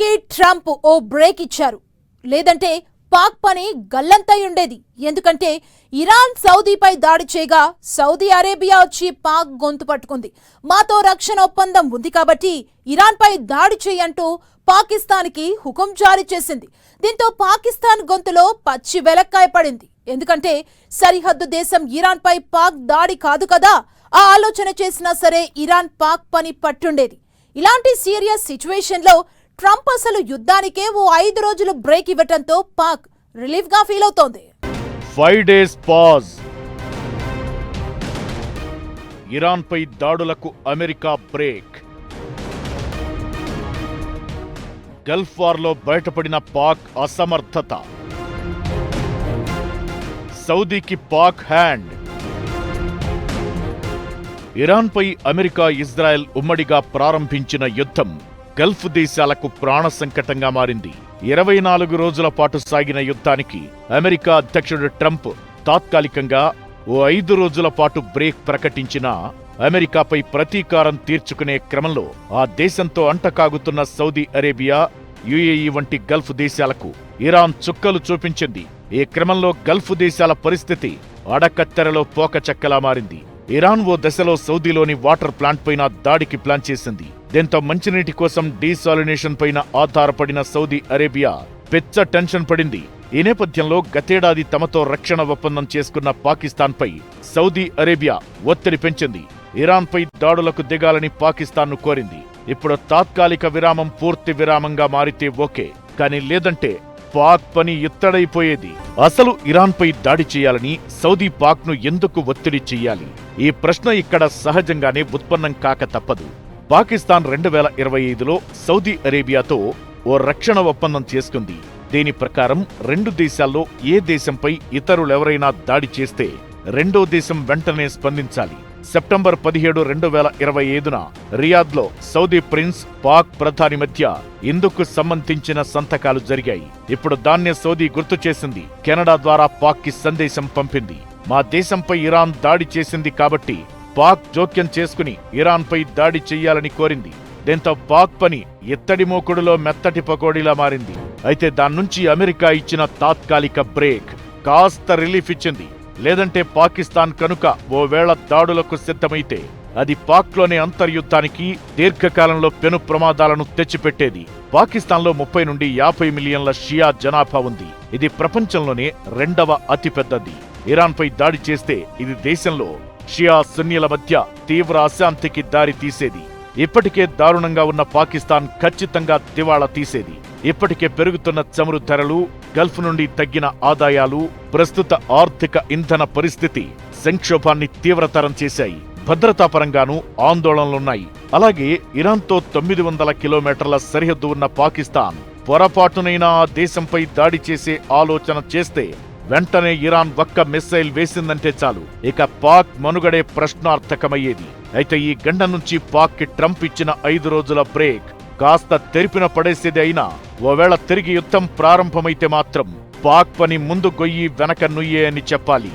కి ట్రంప్ ఓ బ్రేక్ ఇచ్చారు. లేదంటే పాక్ పని గల్లంతై ఉండేది. ఎందుకంటే ఇరాన్ సౌదీపై దాడి చేయగా సౌదీ అరేబియా వచ్చి పాక్ గొంతు పట్టుకుంది. మాతో రక్షణ ఒప్పందం ఉంది కాబట్టి ఇరాన్పై దాడి చేయంటూ పాకిస్తాన్కి హుకుం జారీ చేసింది. దీంతో పాకిస్తాన్ గొంతులో పచ్చి వెలక్కాయ పడింది. ఎందుకంటే సరిహద్దు దేశం ఇరాన్పై పాక్ దాడి కాదు కదా. ఆ ఆలోచన చేసినా సరే ఇరాన్ పాక్ పని పట్టుండేది. ఇలాంటి సీరియస్ సిచ్యువేషన్లో ట్రంప్ అసలు యుద్ధానికే ఓ 5 రోజులు బ్రేక్ ఇవ్వటంతో పాక్ రిలీఫ్ గా ఫీల్ అవుతోంది. 5 days పాజ్. ఇరాన్ పై దాడులకు అమెరికా బ్రేక్. గల్ఫ్ వార్లో బయటపడిన పాక్ అసమర్థత. సౌదీకి పాక్ హ్యాండ్. ఇరాన్ పై అమెరికా ఇజ్రాయెల్ ఉమ్మడిగా ప్రారంభించిన యుద్ధం గల్ఫ్ దేశాలకు ప్రాణ సంకటంగా మారింది. 24 రోజుల పాటు సాగిన యుద్ధానికి అమెరికా అధ్యక్షుడు ట్రంప్ తాత్కాలికంగా ఓ 5 రోజుల పాటు బ్రేక్ ప్రకటించినా అమెరికాపై ప్రతీకారం తీర్చుకునే క్రమంలో ఆ దేశంతో అంటకాగుతున్న సౌదీ అరేబియా, యుఏఈ వంటి గల్ఫ్ దేశాలకు ఇరాన్ చుక్కలు చూపించింది. ఈ క్రమంలో గల్ఫ్ దేశాల పరిస్థితి అడకత్తెరలో పోకచక్కలా మారింది. ఇరాన్ ఓ దశలో సౌదీలోని వాటర్ ప్లాంట్ పైన దాడికి ప్లాన్ చేసింది. దీంతో మంచినీటి కోసం డీసాలినేషన్ పైన ఆధారపడిన సౌదీ అరేబియా పెచ్చ టెన్షన్ పడింది. ఈ నేపథ్యంలో గతేడాది తమతో రక్షణ ఒప్పందం చేసుకున్న పాకిస్తాన్పై సౌదీ అరేబియా ఒత్తిడి పెంచింది. ఇరాన్పై దాడులకు దిగాలని పాకిస్తాన్ను కోరింది. ఇప్పుడు తాత్కాలిక విరామం పూర్తి విరామంగా మారితే ఓకే, కానీ లేదంటే పాక్ పని ఎత్తడైపోయేది. అసలు ఇరాన్పై దాడి చేయాలని సౌదీ పాక్ను ఎందుకు ఒత్తిడి చెయ్యాలి? ఈ ప్రశ్న ఇక్కడ సహజంగానే ఉత్పన్నం కాక తప్పదు. పాకిస్తాన్ 2025లో సౌదీ అరేబియాతో ఓ రక్షణ ఒప్పందం చేసుకుంది. దీని ప్రకారం 2 దేశాల్లో ఏ దేశంపై ఇతరులెవరైనా దాడి చేస్తే రెండో దేశం వెంటనే స్పందించాలి. సెప్టెంబర్ 17, 2025న రియాద్లో సౌదీ ప్రిన్స్, పాక్ ప్రధాని మధ్య ఇందుకు సంబంధించిన సంతకాలు జరిగాయి. ఇప్పుడు దాన్నే సౌదీ గుర్తు చేసింది. కెనడా ద్వారా పాక్కి సందేశం పంపింది. మా దేశంపై ఇరాన్ దాడి చేసింది కాబట్టి పాక్ జోక్యం చేసుకుని ఇరాన్పై దాడి చెయ్యాలని కోరింది. దీంతో పాక్ పని ఎత్తడి మోకుడులో మెత్తటి పకోడీలా మారింది. అయితే దాన్నుంచి అమెరికా ఇచ్చిన తాత్కాలిక బ్రేక్ కాస్త రిలీఫ్ ఇచ్చింది. లేదంటే పాకిస్తాన్ కనుక ఓవేళ దాడులకు సిద్ధమైతే అది పాక్లోని అంతర్యుద్ధానికి దీర్ఘకాలంలో పెను ప్రమాదాలను తెచ్చిపెట్టేది. పాకిస్తాన్లో 30 నుండి 50 మిలియన్ల షియా జనాభా ఉంది. ఇది ప్రపంచంలోనే 2వ అతిపెద్దది. ఇరాన్పై దాడి చేస్తే ఇది దేశంలో షియా సున్నీల మధ్య తీవ్ర అశాంతికి దారి తీసేది. ఇప్పటికే దారుణంగా ఉన్న పాకిస్తాన్ ఖచ్చితంగా దివాళా తీసేది. ఇప్పటికే పెరుగుతున్న చమురు ధరలు, గల్ఫ్ నుండి తగ్గిన ఆదాయాలు, ప్రస్తుత ఆర్థిక ఇంధన పరిస్థితి సంక్షోభాన్ని తీవ్రతరం చేశాయి. భద్రతాపరంగానూ ఆందోళనలున్నాయి. అలాగే ఇరాన్తో 900 కిలోమీటర్ల సరిహద్దు ఉన్న పాకిస్తాన్ పొరపాటునైనా ఆ దేశంపై దాడి చేసే ఆలోచన చేస్తే వెంటనే ఇరాన్ ఒక్క మిస్సైల్ వేసిందంటే చాలు, ఇక పాక్ మనుగడే ప్రశ్నార్థకమయ్యేది. అయితే ఈ గండం నుంచి పాక్కి ట్రంప్ ఇచ్చిన 5 రోజుల బ్రేక్ కాస్త తెరిపిన పడేసేది. అయినా ఓవేళ తిరిగి యుద్ధం ప్రారంభమైతే మాత్రం పాక్ పని ముందు గొయ్యి వెనక నుయ్యే అని చెప్పాలి.